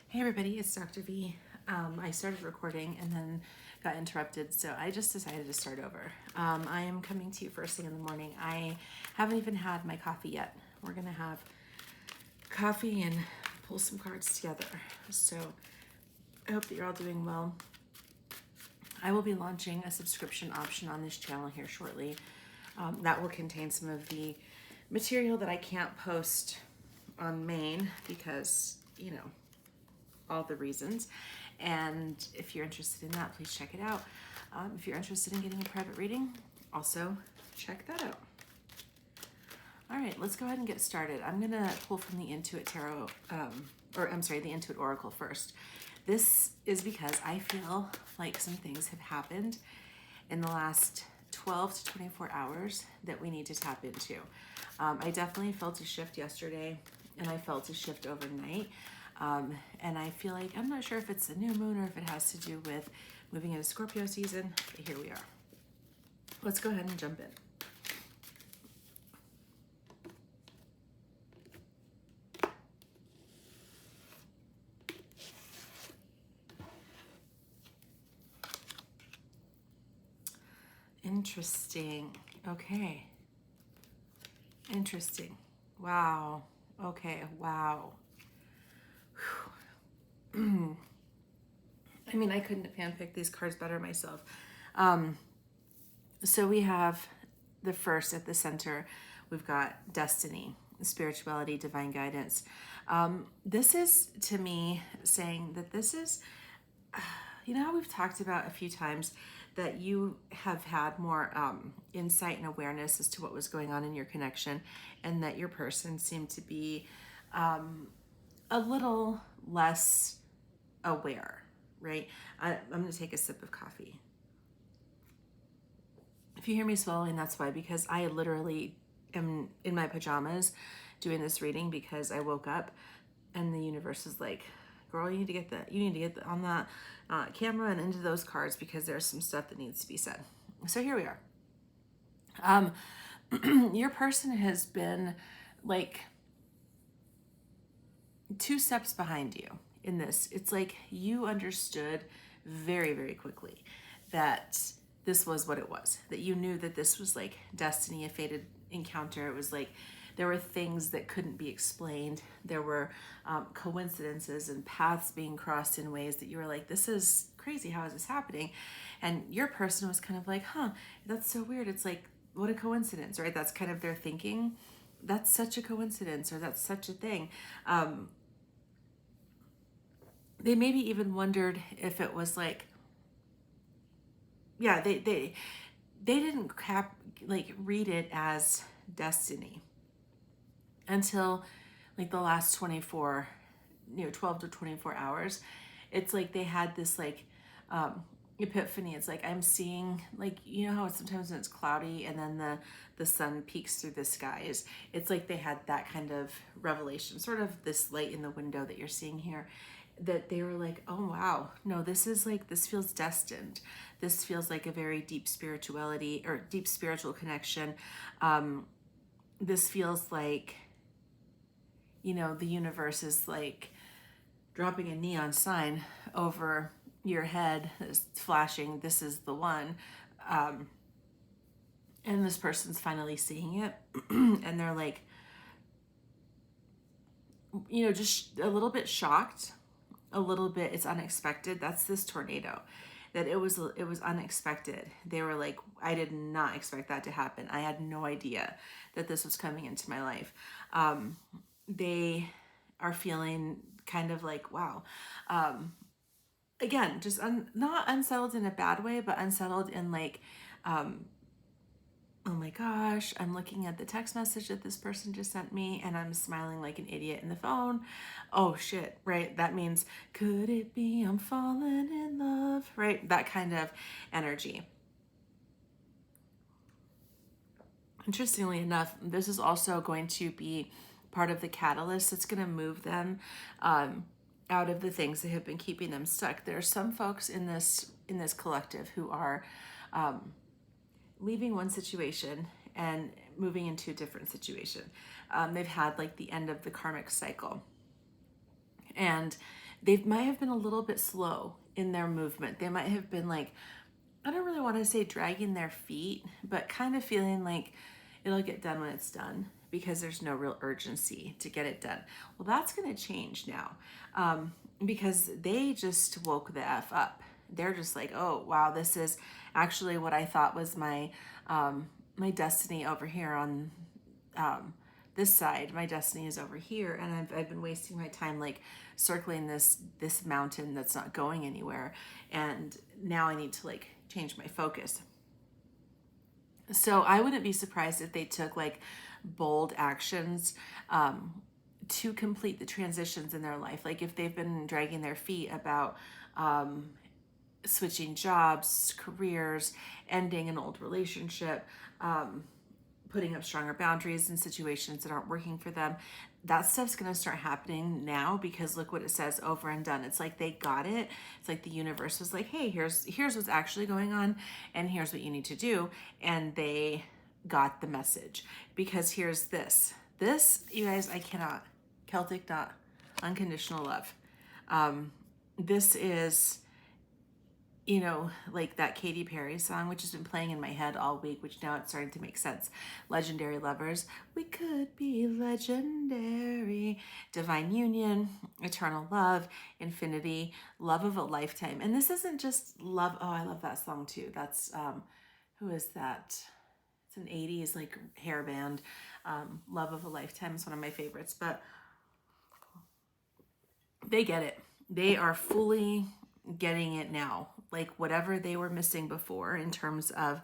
Hey everybody, it's Dr. V. I started recording and then got interrupted, so I just decided to start over. I am coming to you first thing in the morning. I haven't even had my coffee yet. We're gonna have coffee and pull some cards together. So I hope that you're all doing well. I will be launching a subscription option on this channel here shortly. That will contain some of the material that I can't post on main because, all the reasons. And if you're interested in that, please check it out. If you're interested in getting a private reading, also check that out. All right, let's go ahead and get started. I'm gonna pull from the Intuit Tarot, the Intuit Oracle first. This is because I feel like some things have happened in the last 12 to 24 hours that we need to tap into. I definitely felt a shift yesterday and I felt a shift overnight. And I feel like, I'm not sure if it's the new moon or if it has to do with moving into Scorpio season, but here we are. Let's go ahead and jump in. Interesting. Okay. Interesting. Wow. Okay. Wow. I mean, I couldn't have handpicked these cards better myself. So we have the first at the center. We've got destiny, spirituality, divine guidance. This is, to me, saying that this is, how we've talked about a few times that you have had more insight and awareness as to what was going on in your connection, and that your person seemed to be a little less aware, right? I'm going to take a sip of coffee. If you hear me swallowing, that's why, because I literally am in my pajamas doing this reading because I woke up and the universe is like, girl, you need to get on that camera and into those cards because there's some stuff that needs to be said. So here we are. Your person has been like 2 steps behind you in this. It's like you understood very, very quickly that this was what it was, that you knew that this was like destiny, a fated encounter. It was like there were things that couldn't be explained. There were coincidences and paths being crossed in ways that you were like, this is crazy. How is this happening? And your person was kind of like, that's so weird. It's like, what a coincidence, right? That's kind of their thinking. That's such a coincidence, or that's such a thing. They maybe even wondered if it was like, yeah, they didn't read it as destiny until like the last 12 to 24 hours. It's like they had this epiphany. It's like, I'm seeing, like, how it's sometimes when it's cloudy and then the sun peeks through the skies. It's like they had that kind of revelation, sort of this light in the window that you're seeing here, that they were like, oh wow, no, this feels destined. This feels like a very deep spirituality or deep spiritual connection. This feels like, the universe is like dropping a neon sign over your head that's flashing, this is the one. And this person's finally seeing it. And they're like, just a little bit shocked, a little bit, it's unexpected. That's this tornado, that it was unexpected. They were like, I did not expect that to happen. I had no idea that this was coming into my life. They are feeling kind of like, wow. Again, just not unsettled in a bad way, but unsettled in like, oh my gosh, I'm looking at the text message that this person just sent me and I'm smiling like an idiot in the phone. Oh shit, right? That means, could it be I'm falling in love, right? That kind of energy. Interestingly enough, this is also going to be part of the catalyst that's going to move them out of the things that have been keeping them stuck. There are some folks in this collective who are leaving one situation and moving into a different situation. They've had like the end of the karmic cycle, and they might have been a little bit slow in their movement. They might have been like, I don't really want to say dragging their feet, but kind of feeling like it'll get done when it's done because there's no real urgency to get it done. Well, that's going to change now because they just woke the F up. They're just like, oh, wow, this is actually what I thought was my my destiny over here on this side. My destiny is over here, and I've been wasting my time like circling this mountain that's not going anywhere, and now I need to like change my focus. So I wouldn't be surprised if they took like bold actions to complete the transitions in their life. Like if they've been dragging their feet about switching jobs, careers, ending an old relationship, putting up stronger boundaries in situations that aren't working for them, that stuff's going to start happening now because look what it says, over and done. It's like they got it. It's like the universe was like, hey, here's what's actually going on and here's what you need to do. And they got the message because here's this, you guys, I cannot, Celtic Knot, unconditional love. This is, you know, like that Katy Perry song, which has been playing in my head all week, which now it's starting to make sense. Legendary lovers, we could be legendary. Divine union, eternal love, infinity, love of a lifetime. And this isn't just love. Oh, I love that song too. That's, who is that? It's an 80s like hair band. Love of a lifetime is one of my favorites, but they get it. They are fully getting it now, like whatever they were missing before in terms of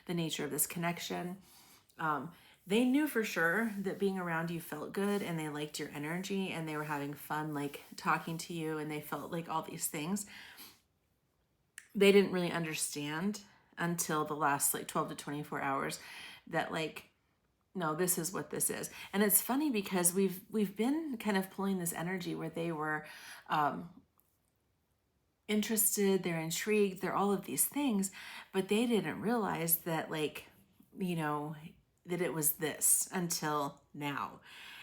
the nature of this connection. They knew for sure that being around you felt good and they liked your energy and they were having fun like talking to you and they felt like all these things. They didn't really understand until the last like 12 to 24 hours that like, no, this is what this is. And it's funny because we've been kind of pulling this energy where they were interested, they're intrigued, they're all of these things, but they didn't realize that like, you know, that it was this until now.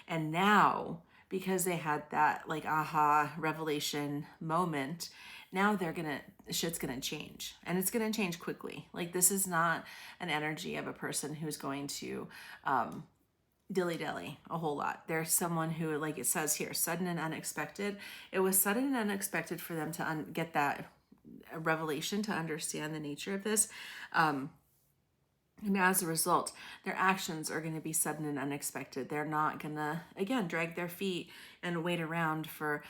And now, because they had that like aha revelation moment, now shit's gonna change, and it's gonna change quickly. Like this is not an energy of a person who's going to dilly-dally a whole lot. There's someone who, like it says here, sudden and unexpected. It was sudden and unexpected for them to get that revelation, to understand the nature of this. And as a result, their actions are going to be sudden and unexpected. They're not going to, again, drag their feet and wait around for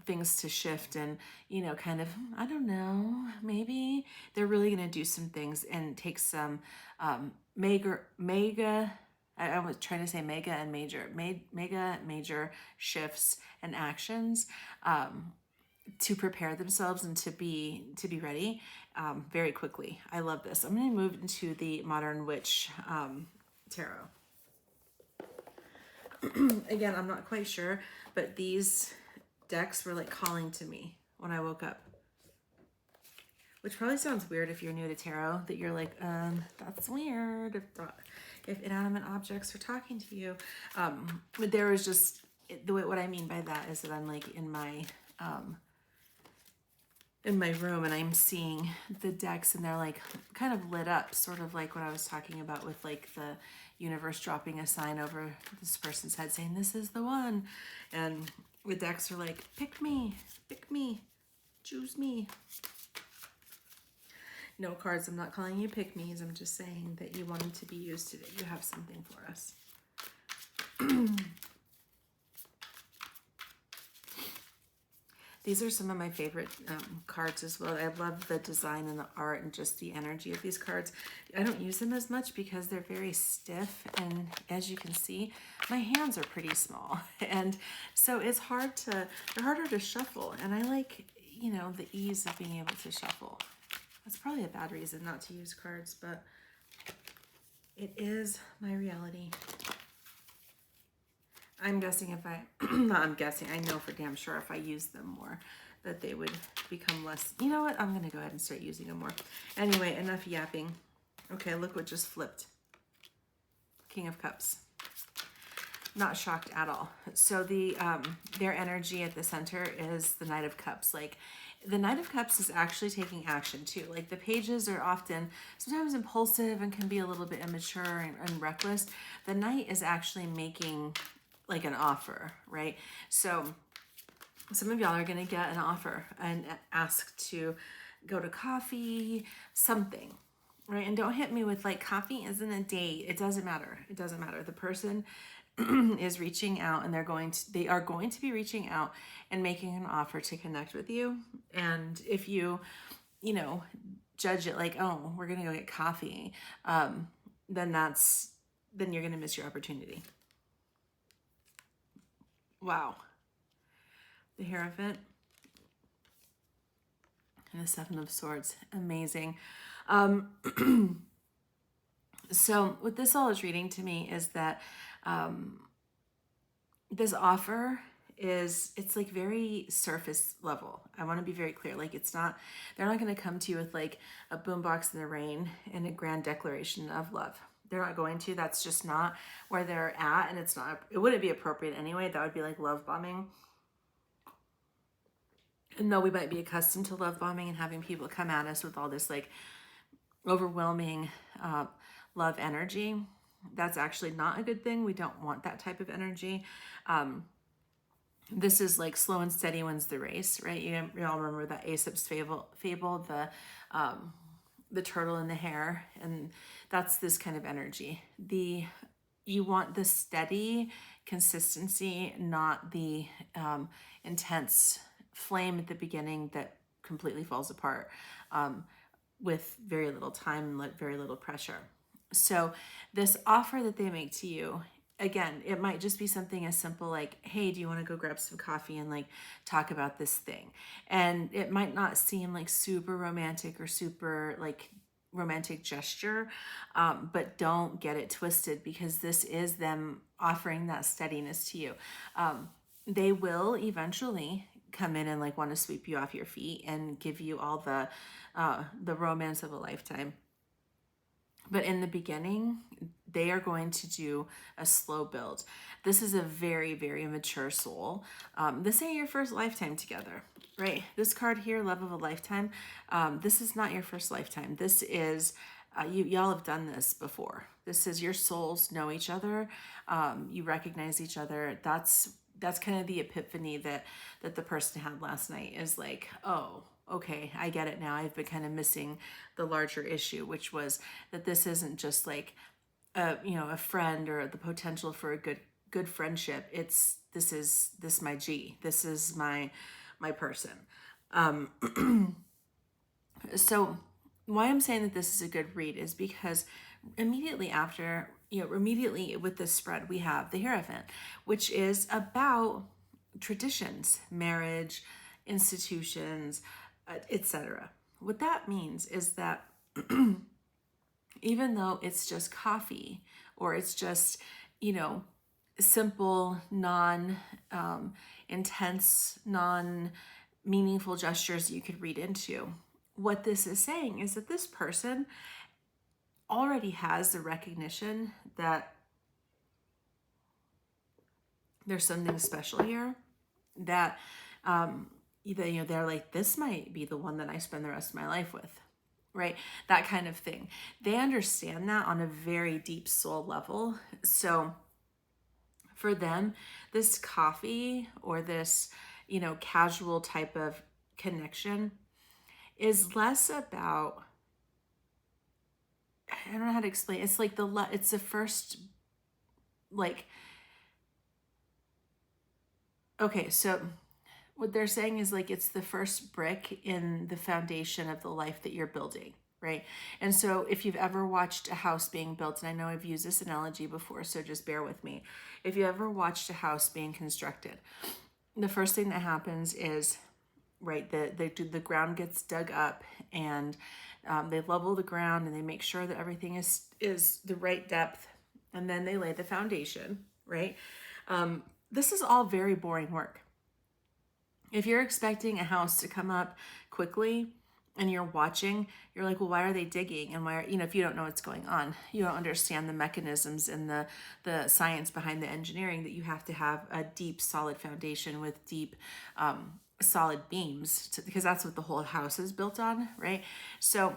things to shift and, you know, kind of, I don't know, maybe they're really going to do some things and take some I was trying to say mega, major shifts and actions to prepare themselves and to be ready very quickly. I love this. I'm going to move into the Modern Witch Tarot. Again, I'm not quite sure, but these decks were like calling to me when I woke up. Which probably sounds weird if you're new to tarot, that you're like, that's weird if inanimate objects are talking to you. But there was just, what I mean by that is that I'm like in my room and I'm seeing the decks and they're like kind of lit up, sort of like what I was talking about with like the universe dropping a sign over this person's head saying, this is the one. And the decks are like, pick me, choose me. No cards, I'm not calling you pick-me's. I'm just saying that you wanted to be used today. You have something for us. These are some of my favorite cards as well. I love the design and the art and just the energy of these cards. I don't use them as much because they're very stiff. And as you can see, my hands are pretty small. And so it's they're harder to shuffle. And I like, you know, the ease of being able to shuffle. That's probably a bad reason not to use cards, but it is my reality. I'm guessing I know for damn sure if I use them more, that they would become less. You know what? I'm going to go ahead and start using them more. Anyway, enough yapping. Okay, look what just flipped. King of Cups. not shocked at all. So their energy at the center is the Knight of Cups. Like the Knight of Cups is actually taking action too. Like the pages are often sometimes impulsive and can be a little bit immature and reckless. The Knight is actually making like an offer, right? So some of y'all are going to get an offer and asked to go to coffee, something, right? And don't hit me with like coffee isn't a date. It doesn't matter. It doesn't matter. The person is reaching out, and they are going to be reaching out and making an offer to connect with you. And if you judge it like, oh, we're going to go get coffee, then you're going to miss your opportunity. Wow. The Hierophant and the Seven of Swords. Amazing. So what this all is reading to me is that this offer it's like very surface level. I want to be very clear. Like they're not going to come to you with like a boombox in the rain and a grand declaration of love. They're not going to. That's just not where they're at. And it wouldn't be appropriate anyway. That would be like love bombing. And though we might be accustomed to love bombing and having people come at us with all this like overwhelming love energy, that's actually not a good thing. We don't want that type of energy. This is like slow and steady wins the race, right? You all remember that Aesop's fable, the turtle and the hare, and that's this kind of energy. You want the steady consistency, not the intense flame at the beginning that completely falls apart with very little time and very little pressure. So this offer that they make to you, again, it might just be something as simple like, hey, do you want to go grab some coffee and like talk about this thing? And it might not seem like super romantic or super like romantic gesture, but don't get it twisted, because this is them offering that steadiness to you. They will eventually come in and like want to sweep you off your feet and give you all the romance of a lifetime. But in the beginning, they are going to do a slow build. This is a very, very mature soul. This ain't your first lifetime together, right? This card here, love of a lifetime, this is not your first lifetime. This is, y'all have done this before. This is your souls know each other. You recognize each other. That's kind of the epiphany that the person had last night, is like, oh, okay, I get it now. I've been kind of missing the larger issue, which was that this isn't just like a friend or the potential for a good friendship. This my G. This is my person. So why I'm saying that this is a good read is because immediately with this spread, we have the Hierophant, which is about traditions, marriage, institutions, etc. What that means is that even though it's just coffee, or it's just, simple, intense, non-meaningful gestures you could read into, what this is saying is that this person already has the recognition that there's something special here, that they're like, this might be the one that I spend the rest of my life with, right? That kind of thing. They understand that on a very deep soul level. So for them, this coffee or this, casual type of connection is less about, I don't know how to explain. It's like it's the first, like, okay, so what they're saying is like, it's the first brick in the foundation of the life that you're building, right? And so if you've ever watched a house being built, and I know I've used this analogy before, so just bear with me. If you ever watched a house being constructed, the first thing that happens is, right, the ground gets dug up, and they level the ground, and they make sure that everything is the right depth, and then they lay the foundation, right? This is all very boring work. If you're expecting a house to come up quickly, and you're watching, you're like, well, why are they digging? And why are, if you don't know what's going on, you don't understand the mechanisms and the science behind the engineering, that you have to have a deep, solid foundation with deep, solid beams because that's what the whole house is built on, right? So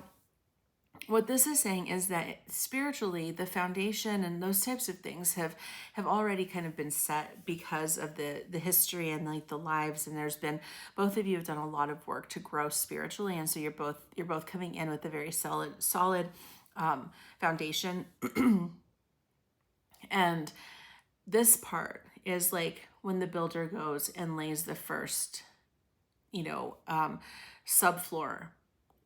what this is saying is that spiritually, the foundation and those types of things have already kind of been set because of the history and like the lives. And there's been, both of you have done a lot of work to grow spiritually, and so you're both coming in with a very solid foundation. And this part is like when the builder goes and lays the first, subfloor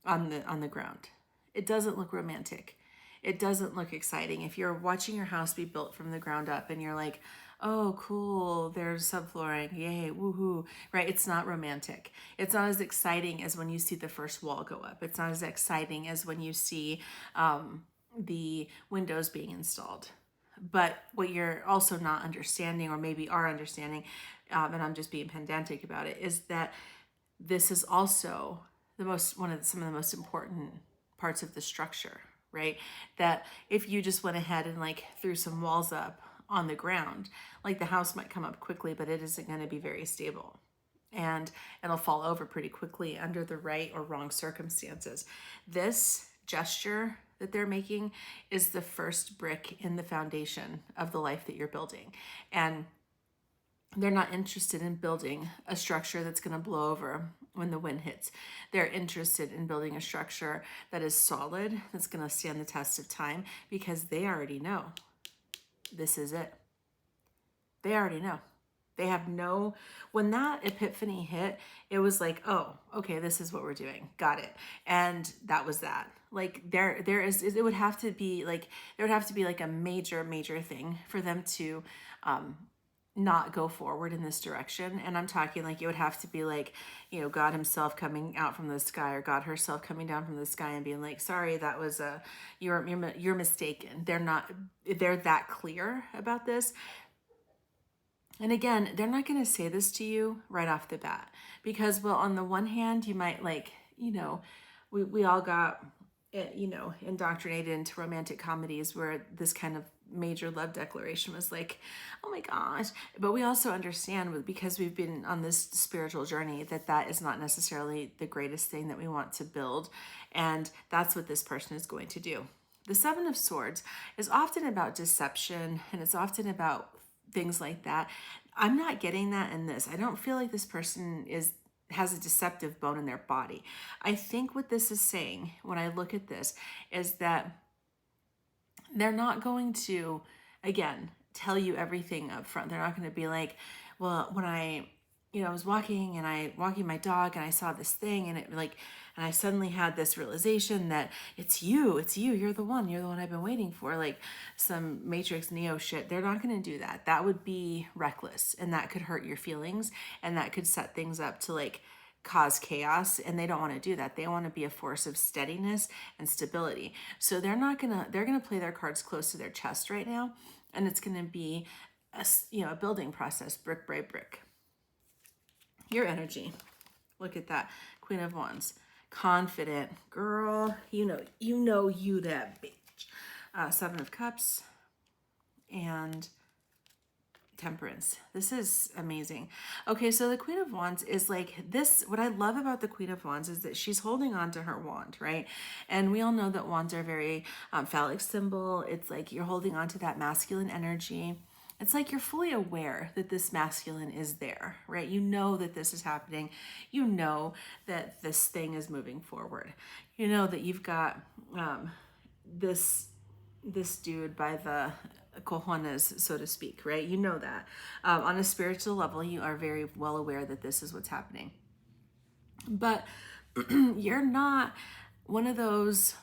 on the ground. It doesn't look romantic. It doesn't look exciting. If you're watching your house be built from the ground up and you're like, oh, cool, there's subflooring, yay, woohoo, right? It's not romantic. It's not as exciting as when you see the first wall go up. It's not as exciting as when you see the windows being installed. But what you're also not understanding, or maybe are understanding, and I'm just being pedantic about it, is that this is also some of the most important parts of the structure, right? That if you just went ahead and like threw some walls up on the ground, like the house might come up quickly, but it isn't going to be very stable. And it'll fall over pretty quickly under the right or wrong circumstances. This gesture that they're making is the first brick in the foundation of the life that you're building. And they're not interested in building a structure that's going to blow over when the wind hits. They're interested in building a structure that is solid, that's going to stand the test of time, because they already know this is it. They already know. They have when that epiphany hit, it was like, oh, okay, this is what we're doing. Got it. And that was that. Like it would have to be like a major thing for them to, not go forward in this direction. And I'm talking like it would have to be like, God himself coming out from the sky, or God herself coming down from the sky and being like, sorry, that was you're mistaken. They're that clear about this. And again, they're not going to say this to you right off the bat, because, well, on the one hand, you might we all got, indoctrinated into romantic comedies where this kind of major love declaration was like, oh my gosh. But we also understand, because we've been on this spiritual journey, that is not necessarily the greatest thing that we want to build. And that's what this person is going to do. The Seven of Swords is often about deception, and it's often about things like that. I'm not getting that in this. I don't feel like this person has a deceptive bone in their body. I think what this is saying when I look at this is that they're not going to, again, tell you everything up front. They're not going to be like, well, when I was walking my dog and I saw this thing and and I suddenly had this realization that it's you, you're the one I've been waiting for, like some Matrix Neo shit. They're not going to do that. That would be reckless, and that could hurt your feelings, and that could set things up to like cause chaos, and they don't want to do that. They want to be a force of steadiness and stability. So they're going to play their cards close to their chest right now, and it's going to be a building process, brick by brick. Your energy. Look at that. Queen of Wands. Confident. Girl, you that bitch. Seven of Cups. And Temperance. This is amazing. Okay, so the Queen of Wands is like this. What I love about the Queen of Wands is that she's holding on to her wand, right? And we all know that wands are very phallic symbol. It's like you're holding on to that masculine energy. It's like you're fully aware that this masculine is there, right? You know that this is happening. You know that this thing is moving forward. You know that you've got this dude by the cojones, so to speak, right? You know that. On a spiritual level, you are very well aware that this is what's happening. But you're not one of those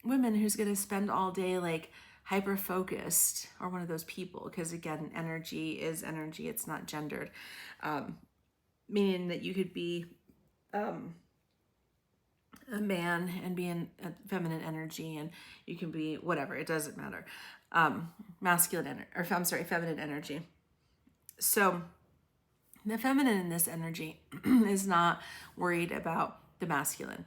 women who's going to spend all day like hyper focused, or one of those people, because again, energy is energy. It's not gendered, meaning that you could be a man and be in a feminine energy, and you can be whatever, it doesn't matter. Feminine energy. So the feminine in this energy is not worried about the masculine.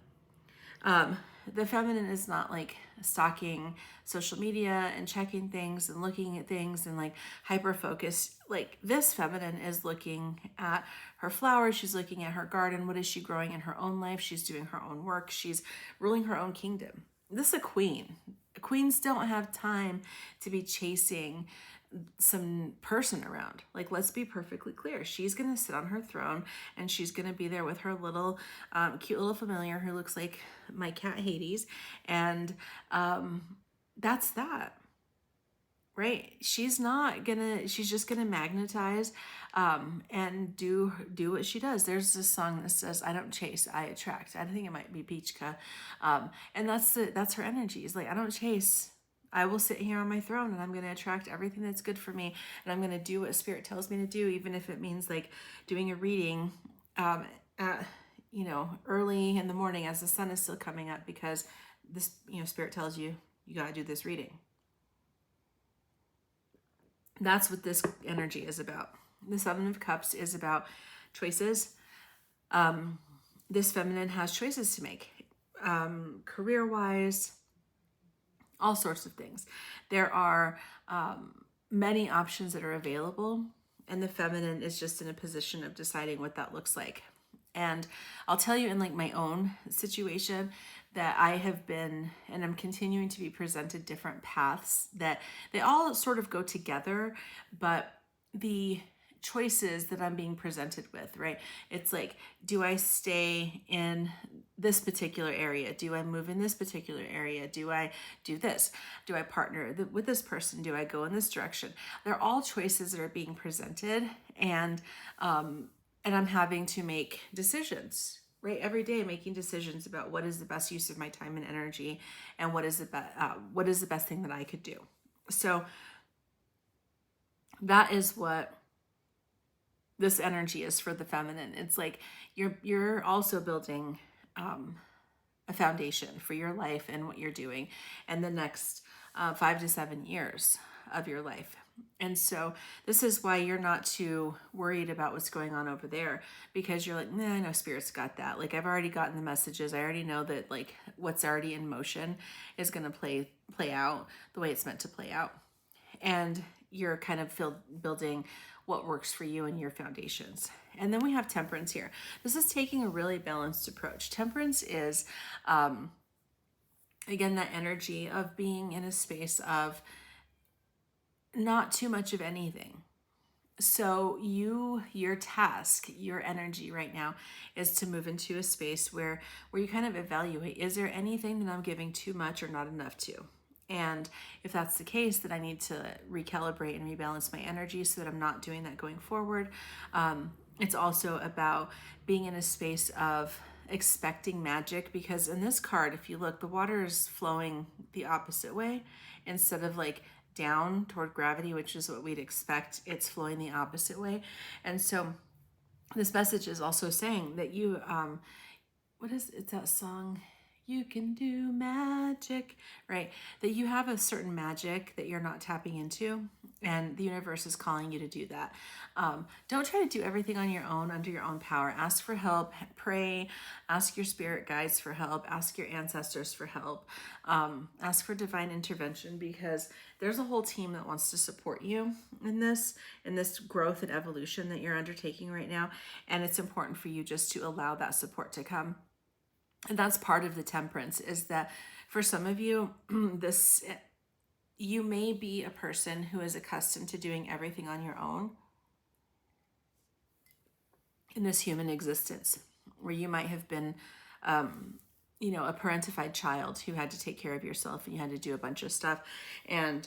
The feminine is not like stalking social media and checking things and looking at things and like hyper focused. Like this feminine is looking at her flowers, she's looking at her garden. What is she growing in her own life? She's doing her own work, she's ruling her own kingdom. This is a queen. Queens don't have time to be chasing some person around. Like, let's be perfectly clear. She's going to sit on her throne and she's going to be there with her little cute little familiar who looks like my cat Hades. And that's that. Right? She's just gonna magnetize and do what she does. There's this song that says, I don't chase, I attract. I think it might be Peachka. And that's her energy. It's like, I don't chase. I will sit here on my throne and I'm going to attract everything that's good for me. And I'm going to do what Spirit tells me to do, even if it means like doing a reading at, early in the morning as the sun is still coming up, because this, Spirit tells you, you got to do this reading. That's what this energy is about. The Seven of Cups is about choices. This feminine has choices to make, career-wise, all sorts of things. There are many options that are available, and the feminine is just in a position of deciding what that looks like. And I'll tell you, in like my own situation, that I have been, and I'm continuing to be presented different paths that they all sort of go together, but the choices that I'm being presented with, right? It's like, do I stay in this particular area? Do I move in this particular area? Do I do this? Do I partner with this person? Do I go in this direction? They're all choices that are being presented, and I'm having to make decisions, right? Every day, making decisions about what is the best use of my time and energy, and what is the best thing that I could do. So that is what this energy is for the feminine. It's like you're also building a foundation for your life and what you're doing and the next 5 to 7 years of your life. And so this is why you're not too worried about what's going on over there, because you're like, nah, I know Spirit's got that. Like, I've already gotten the messages. I already know that like what's already in motion is going to play out the way it's meant to play out. And you're kind of building what works for you and your foundations. And then we have Temperance here. This is taking a really balanced approach. Temperance is, again, that energy of being in a space of not too much of anything. So your task, your energy right now is to move into a space where you kind of evaluate, is there anything that I'm giving too much or not enough to? And if that's the case, then I need to recalibrate and rebalance my energy so that I'm not doing that going forward. It's also about being in a space of expecting magic, because in this card, if you look, the water is flowing the opposite way instead of like down toward gravity, which is what we'd expect. It's flowing the opposite way. And so this message is also saying that you, it's that song, you can do magic, right? That you have a certain magic that you're not tapping into, and the universe is calling you to do that. Don't try to do everything on your own, under your own power. Ask for help, pray, ask your spirit guides for help, ask your ancestors for help, ask for divine intervention, because there's a whole team that wants to support you in this growth and evolution that you're undertaking right now. And it's important for you just to allow that support to come. And that's part of the Temperance, is that for some of you, you may be a person who is accustomed to doing everything on your own in this human existence, where you might have been, a parentified child who had to take care of yourself and you had to do a bunch of stuff. And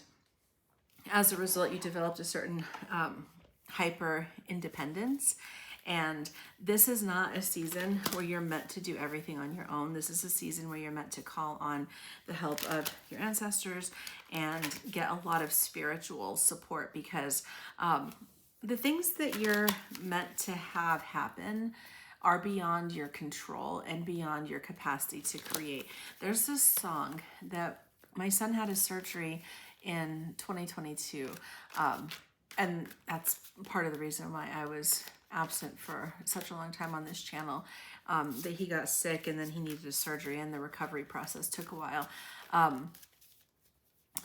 as a result, you developed a certain hyper independence. And this is not a season where you're meant to do everything on your own. This is a season where you're meant to call on the help of your ancestors and get a lot of spiritual support, because the things that you're meant to have happen are beyond your control and beyond your capacity to create. There's this song that my son had a surgery in 2022. And that's part of the reason why I was absent for such a long time on this channel, that he got sick and then he needed a surgery and the recovery process took a while.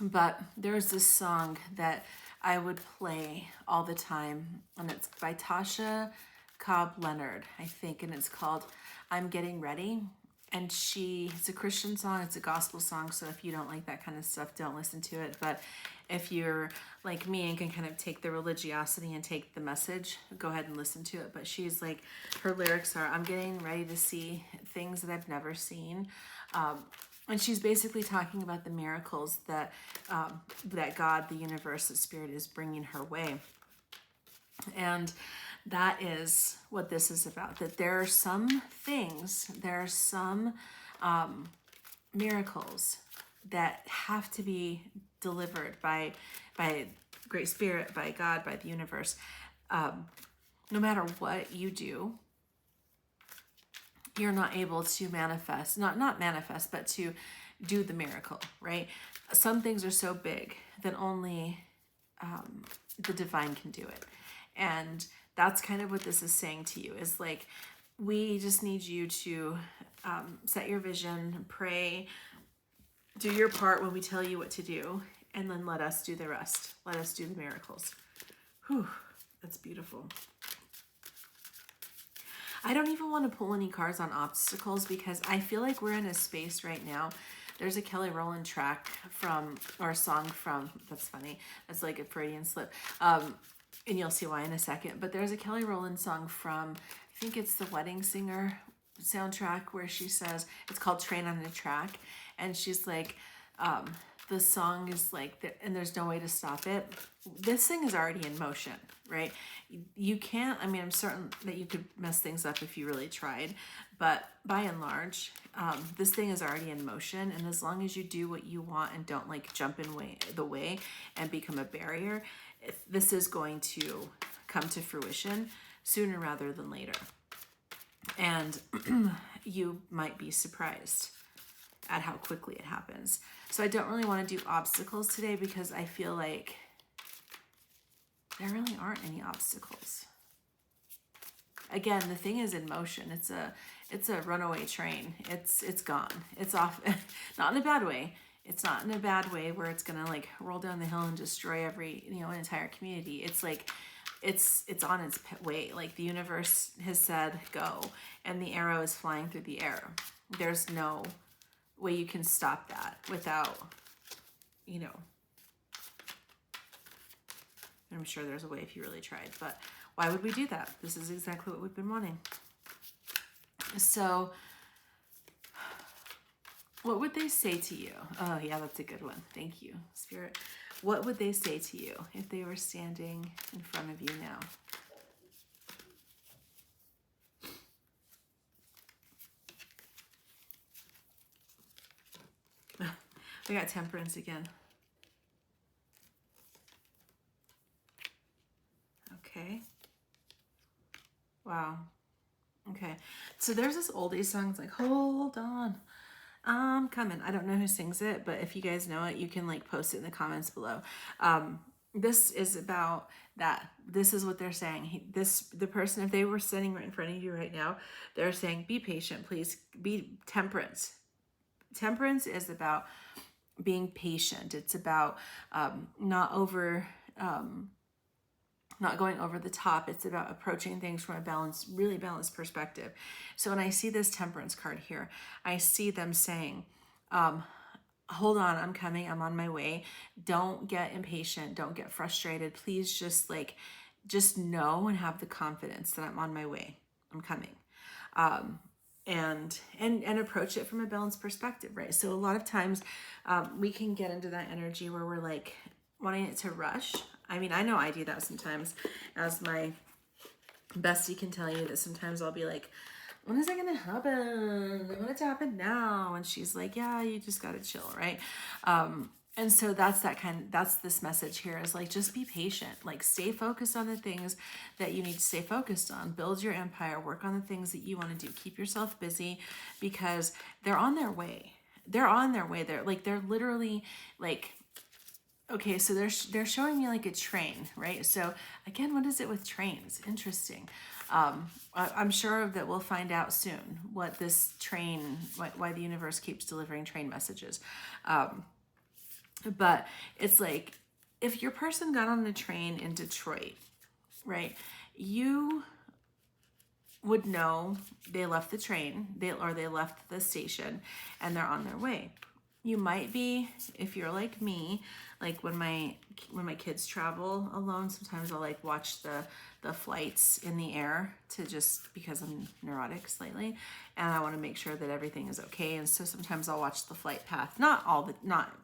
But there's this song that I would play all the time, and it's by Tasha Cobb Leonard, I think, and it's called I'm Getting Ready. And it's a Christian song, it's a gospel song, so if you don't like that kind of stuff, don't listen to it. But if you're like me and can kind of take the religiosity and take the message, go ahead and listen to it. But she's like, her lyrics are, I'm getting ready to see things that I've never seen. And she's basically talking about the miracles that that God, the universe, the spirit is bringing her way. And that is what this is about, that there are some things, there are some miracles that have to be delivered by Great Spirit, by God, by the universe. No matter what you do, you're not able to manifest, not manifest, but to do the miracle, right? Some things are so big that only the divine can do it. And that's kind of what this is saying to you, is like, we just need you to set your vision, pray, do your part when we tell you what to do, and then let us do the rest. Let us do the miracles. Whew, that's beautiful. I don't even want to pull any cards on obstacles because I feel like we're in a space right now. There's a Kelly Rowland track or song from, that's funny, that's like a Freudian slip. And you'll see why in a second. But there's a Kelly Rowland song from, I think it's the Wedding Singer soundtrack, where she says, it's called Train on the Track. And she's like, the song is like, and there's no way to stop it. This thing is already in motion, right? You can't, I mean, I'm certain that you could mess things up if you really tried, but by and large, this thing is already in motion. And as long as you do what you want and don't like jump in the way and become a barrier, this is going to come to fruition sooner rather than later. And you might be surprised at how quickly it happens. So I don't really want to do obstacles today because I feel like there really aren't any obstacles. Again, the thing is in motion. It's a runaway train. It's gone. It's off. Not in a bad way. It's not in a bad way where it's gonna like roll down the hill and destroy an entire community. It's like it's on its way. Like the universe has said go, and the arrow is flying through the air. There's no way you can stop that without, I'm sure there's a way if you really tried, but why would we do that? This is exactly what we've been wanting. So what would they say to you? Oh yeah, that's a good one. Thank you, Spirit. What would they say to you if they were standing in front of you now? We got Temperance again. Okay. Wow. Okay. So there's this oldie song. It's like, hold on, I'm coming. I don't know who sings it, but if you guys know it, you can like post it in the comments below. This is about that. This is what they're saying. The person, if they were sitting right in front of you right now, they're saying, be patient, please. Be temperance. Temperance is about being patient. It's about not going over the top. It's about approaching things from a really balanced perspective. So when I see this Temperance card here, I see them saying, hold on, I'm coming, I'm on my way. Don't get impatient, don't get frustrated. Please just know and have the confidence that I'm on my way. I'm coming. And approach it from a balanced perspective, right? So a lot of times we can get into that energy where we're like wanting it to rush. I mean, I know I do that sometimes. As my bestie can tell you, that sometimes I'll be like, when is that gonna happen? I want it to happen now. And she's like, yeah, you just gotta chill, right? And so that's this message here is like, just be patient, like stay focused on the things that you need to stay focused on, build your empire, work on the things that you want to do, keep yourself busy, because they're on their way. They're on their way. They're literally like, okay, so they're showing me like a train, right? So again, what is it with trains? Interesting. I'm sure that we'll find out soon what this train, why the universe keeps delivering train messages. But it's like if your person got on a train in Detroit, right? You would know they left the train, they left the station, and they're on their way. You might be, if you're like me, like when my kids travel alone, sometimes I'll like watch the flights in the air to just because I'm neurotic slightly, and I want to make sure that everything is okay. And so sometimes I'll watch the flight path, not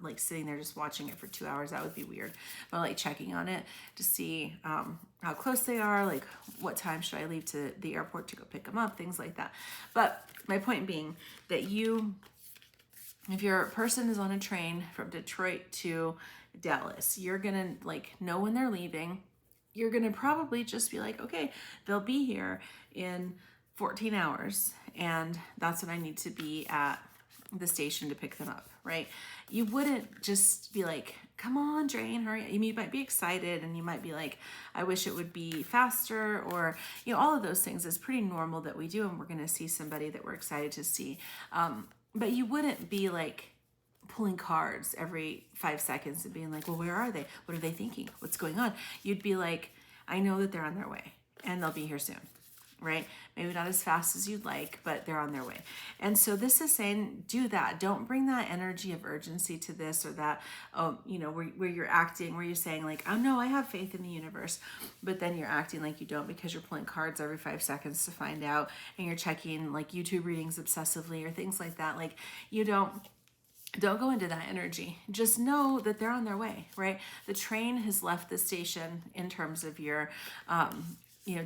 like sitting there just watching it for 2 hours. That would be weird, but like checking on it to see how close they are, like what time should I leave to the airport to go pick them up, things like that. But my point being that if your person is on a train from Detroit to Dallas, you're gonna like know when they're leaving. You're gonna probably just be like, okay, they'll be here in 14 hours, and that's when I need to be at the station to pick them up, right? You wouldn't just be like, come on, train, hurry. I mean, you might be excited and you might be like, I wish it would be faster, or, all of those things is pretty normal that we do, and we're gonna see somebody that we're excited to see. But you wouldn't be like pulling cards every 5 seconds and being like, well, where are they? What are they thinking? What's going on? You'd be like, I know that they're on their way and they'll be here soon, right? Maybe not as fast as you'd like, but they're on their way. And so this is saying, do that. Don't bring that energy of urgency to this or that, where you're acting, where you're saying like, oh no, I have faith in the universe. But then you're acting like you don't because you're pulling cards every 5 seconds to find out, and you're checking like YouTube readings obsessively or things like that. Like don't go into that energy. Just know that they're on their way, right? The train has left the station in terms of your,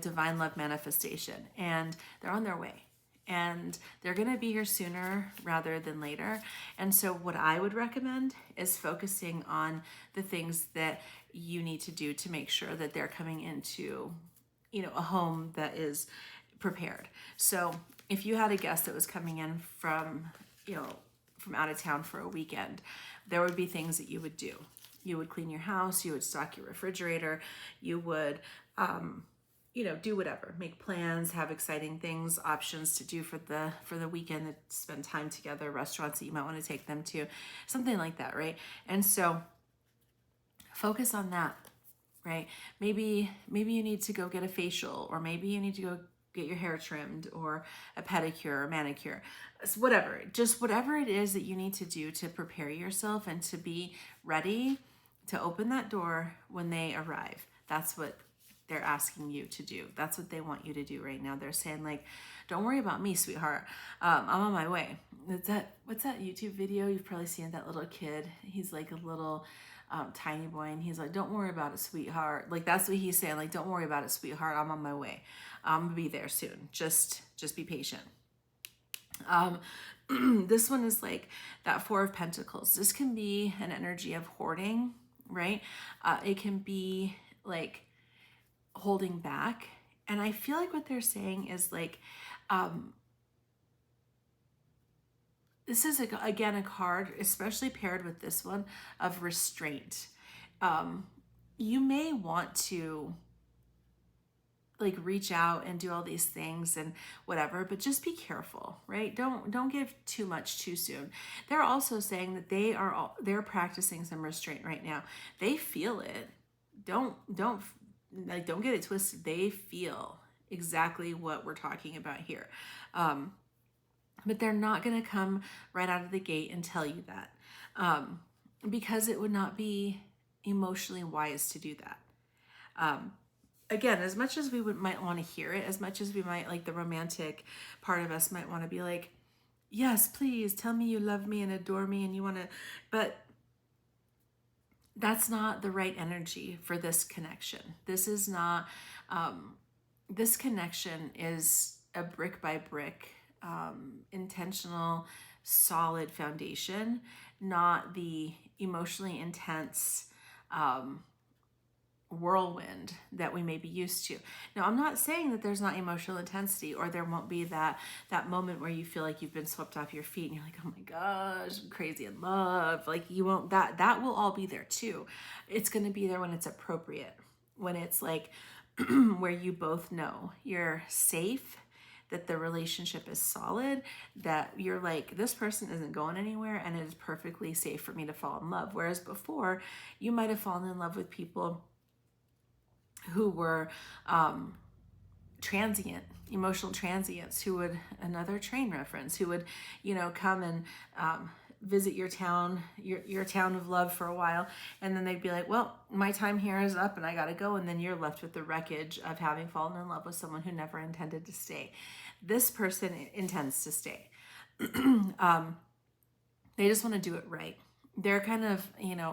divine love manifestation, and they're on their way. And they're going to be here sooner rather than later. And so what I would recommend is focusing on the things that you need to do to make sure that they're coming into, a home that is prepared. So if you had a guest that was coming in from out of town for a weekend, there would be things that you would do. You would clean your house, you would stock your refrigerator, you would, do whatever, make plans, have exciting things, options to do for the weekend, to spend time together, restaurants that you might want to take them to, something like that, right? And so focus on that, right? Maybe you need to go get a facial, or maybe you need to go get your hair trimmed, or a pedicure or manicure, whatever it is that you need to do to prepare yourself and to be ready to open that door when they arrive. That's what they're asking you to do. That's what they want you to do right now. They're saying like, don't worry about me, sweetheart. I'm on my way. What's that YouTube video? You've probably seen that little kid. He's like a little tiny boy, and he's like, don't worry about it, sweetheart. Like that's what he's saying. Like, don't worry about it, sweetheart. I'm on my way. I'm gonna be there soon. Just be patient. This one is like that Four of Pentacles. This can be an energy of hoarding, right? It can be like holding back. And I feel like what they're saying is like, this is again a card, especially paired with this one, of restraint. You may want to like reach out and do all these things and whatever, but just be careful, right? Don't give too much too soon. They're also saying that they're practicing some restraint right now. They feel it. Don't get it twisted. They feel exactly what we're talking about here. But they're not going to come right out of the gate and tell you that, because it would not be emotionally wise to do that. Again, as much as we might want to hear it, as much as we might, like the romantic part of us might want to be like, yes, please tell me you love me and adore me and you want to, but that's not the right energy for this connection. This is not, this connection is a brick by brick, intentional, solid foundation, not the emotionally intense, whirlwind that we may be used to. Now, I'm not saying that there's not emotional intensity, or there won't be that moment where you feel like you've been swept off your feet and you're like, oh my gosh, I'm crazy in love. Like, you won't, that will all be there too. It's going to be there when it's appropriate, when it's like where you both know you're safe, that the relationship is solid, that you're like, this person isn't going anywhere and it is perfectly safe for me to fall in love. Whereas before, you might have fallen in love with people who were transient, emotional transients, who would, another train reference, who would, come and visit your town, your town of love for a while, and then they'd be like, well, my time here is up and I gotta go, and then you're left with the wreckage of having fallen in love with someone who never intended to stay. This person intends to stay. They just want to do it right. They're kind of,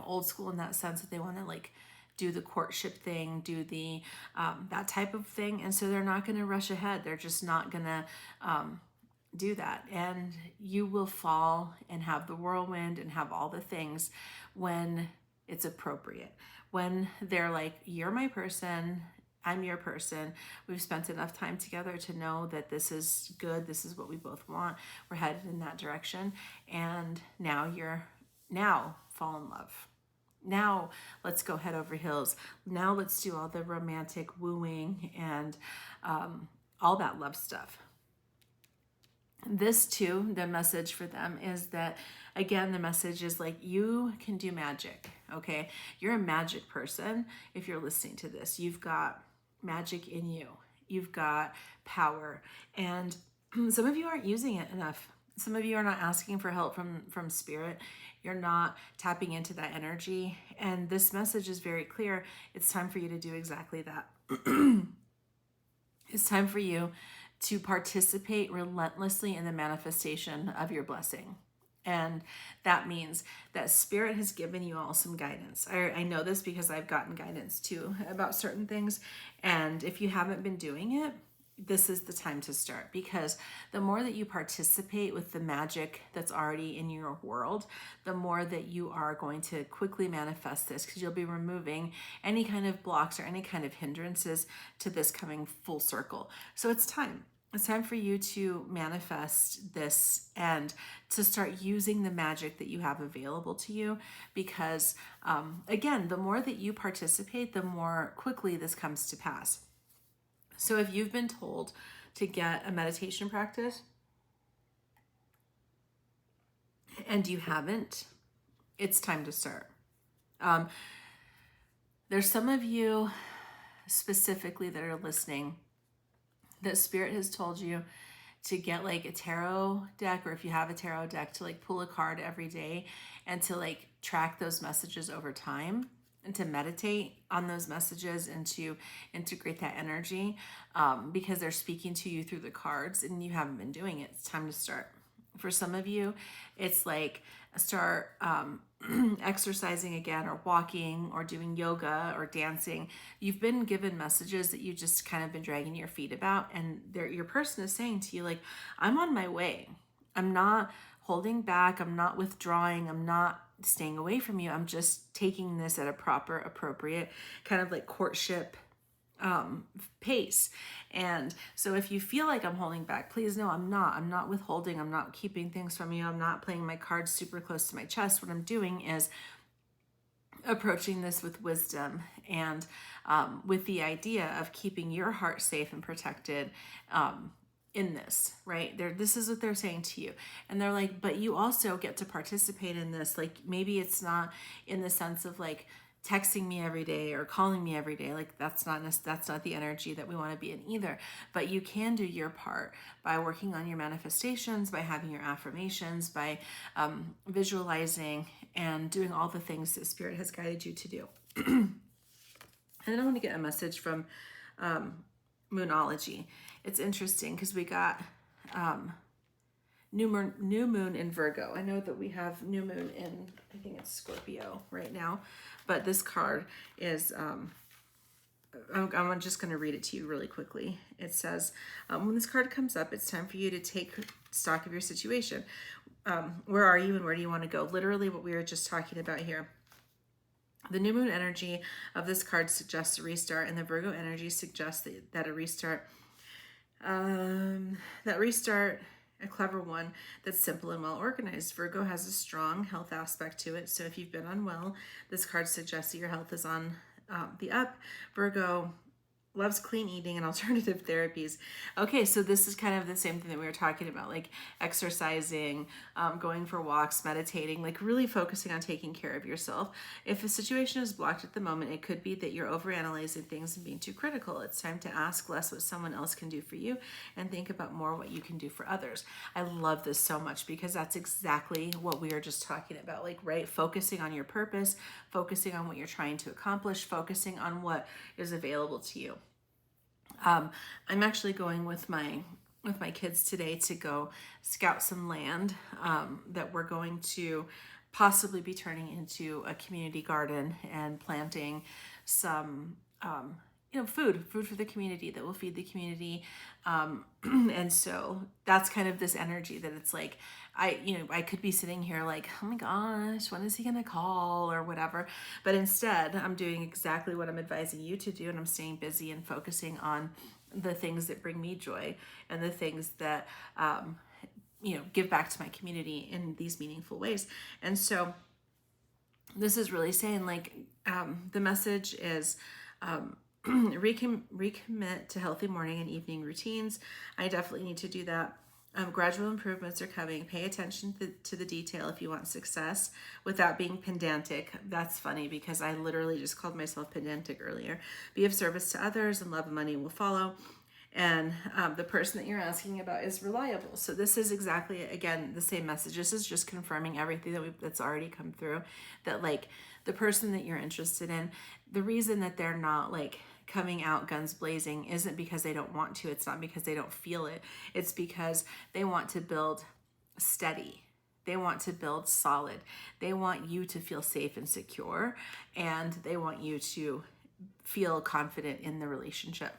old school in that sense, that they want to like do the courtship thing, do the that type of thing, and so they're not going to rush ahead. They're just not going to do that. And you will fall and have the whirlwind and have all the things when it's appropriate. When they're like, you're my person, I'm your person, we've spent enough time together to know that this is good, this is what we both want, we're headed in that direction, and now fall in love. Now let's go head over heels. Now let's do all the romantic wooing and all that love stuff. This too, the message for them is that, again, the message is like, you can do magic, okay? You're a magic person. If you're listening to this, you've got magic in you. You've got power. And some of you aren't using it enough. Some of you are not asking for help from spirit. You're not tapping into that energy. And this message is very clear. It's time for you to do exactly that. It's time for you to participate relentlessly in the manifestation of your blessing. And that means that spirit has given you all some guidance. I know this because I've gotten guidance too about certain things. And if you haven't been doing it, this is the time to start, because the more that you participate with the magic that's already in your world, the more that you are going to quickly manifest this, because you'll be removing any kind of blocks or any kind of hindrances to this coming full circle. So it's time. It's time for you to manifest this and to start using the magic that you have available to you, because again, the more that you participate, the more quickly this comes to pass. So if you've been told to get a meditation practice and you haven't, it's time to start. There's some of you specifically that are listening that spirit has told you to get like a tarot deck, or if you have a tarot deck, to like pull a card every day and to like track those messages over time, and to meditate on those messages and to integrate that energy, because they're speaking to you through the cards and you haven't been doing it. It's time to start. For some of you, it's like start exercising again, or walking, or doing yoga, or dancing. You've been given messages that you just kind of been dragging your feet about, and your person is saying to you like, I'm on my way. I'm not holding back. I'm not withdrawing. I'm not staying away from you. I'm just taking this at a proper, appropriate kind of like courtship pace. And so if you feel like I'm holding back, please know I'm not withholding. I'm not keeping things from you. I'm not playing my cards super close to my chest. What I'm doing is approaching this with wisdom and with the idea of keeping your heart safe and protected in this, right? This is what they're saying to you. And they're like, but you also get to participate in this. Like, maybe it's not in the sense of like texting me every day or calling me every day. Like, that's not the energy that we want to be in either. But you can do your part by working on your manifestations, by having your affirmations, by visualizing and doing all the things that spirit has guided you to do. And then I want to get a message from Moonology. It's interesting because we got new moon in Virgo. I know that we have new moon in, I think it's Scorpio right now, but this card is, I'm just going to read it to you really quickly. It says, when this card comes up, it's time for you to take stock of your situation. Where are you and where do you want to go? Literally what we were just talking about here. The new moon energy of this card suggests a restart, and the Virgo energy suggests that a restart, a clever one that's simple and well organized. Virgo has a strong health aspect to it. So if you've been unwell, this card suggests that your health is on the up. Virgo loves clean eating and alternative therapies. Okay, so this is kind of the same thing that we were talking about, like exercising, going for walks, meditating, like really focusing on taking care of yourself. If a situation is blocked at the moment, it could be that you're overanalyzing things and being too critical. It's time to ask less what someone else can do for you and think about more what you can do for others. I love this so much because that's exactly what we were just talking about, like, right? Focusing on your purpose, focusing on what you're trying to accomplish, focusing on what is available to you. I'm actually going with my kids today to go scout some land that we're going to possibly be turning into a community garden and planting some food for the community that will feed the community. And so that's kind of this energy that it's like, I could be sitting here like, oh my gosh, when is he going to call or whatever. But instead, I'm doing exactly what I'm advising you to do. And I'm staying busy and focusing on the things that bring me joy and the things that, give back to my community in these meaningful ways. And so this is really saying, like, the message is, recommit to healthy morning and evening routines. I definitely need to do that. Gradual improvements are coming. Pay attention to the detail if you want success without being pedantic. That's funny because I literally just called myself pedantic earlier. Be of service to others and love and money will follow. And the person that you're asking about is reliable. So this is exactly, again, the same message. This is just confirming everything that's already come through, that like the person that you're interested in, the reason that they're not like coming out guns blazing isn't because they don't want to. It's not because they don't feel it. It's because they want to build steady. They want to build solid. They want you to feel safe and secure, and they want you to feel confident in the relationship.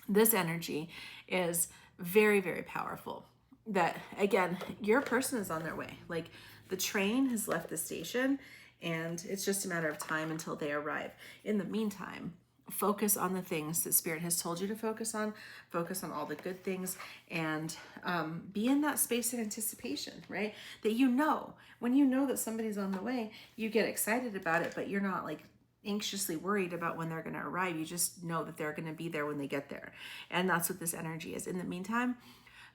This energy is very, very powerful. That, again, your person is on their way. Like, the train has left the station, and it's just a matter of time until they arrive. In the meantime, focus on the things that Spirit has told you to focus on all the good things, and be in that space of anticipation, right? That when you know that somebody's on the way, you get excited about it, but you're not like anxiously worried about when they're going to arrive. You just know that they're going to be there when they get there. And that's what this energy is. In the meantime,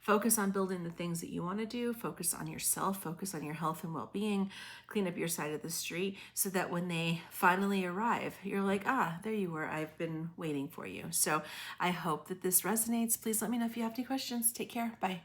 focus on building the things that you want to do. Focus on yourself. Focus on your health and well-being. Clean up your side of the street so that when they finally arrive, you're like, there you were. I've been waiting for you. So I hope that this resonates. Please let me know if you have any questions. Take care. Bye.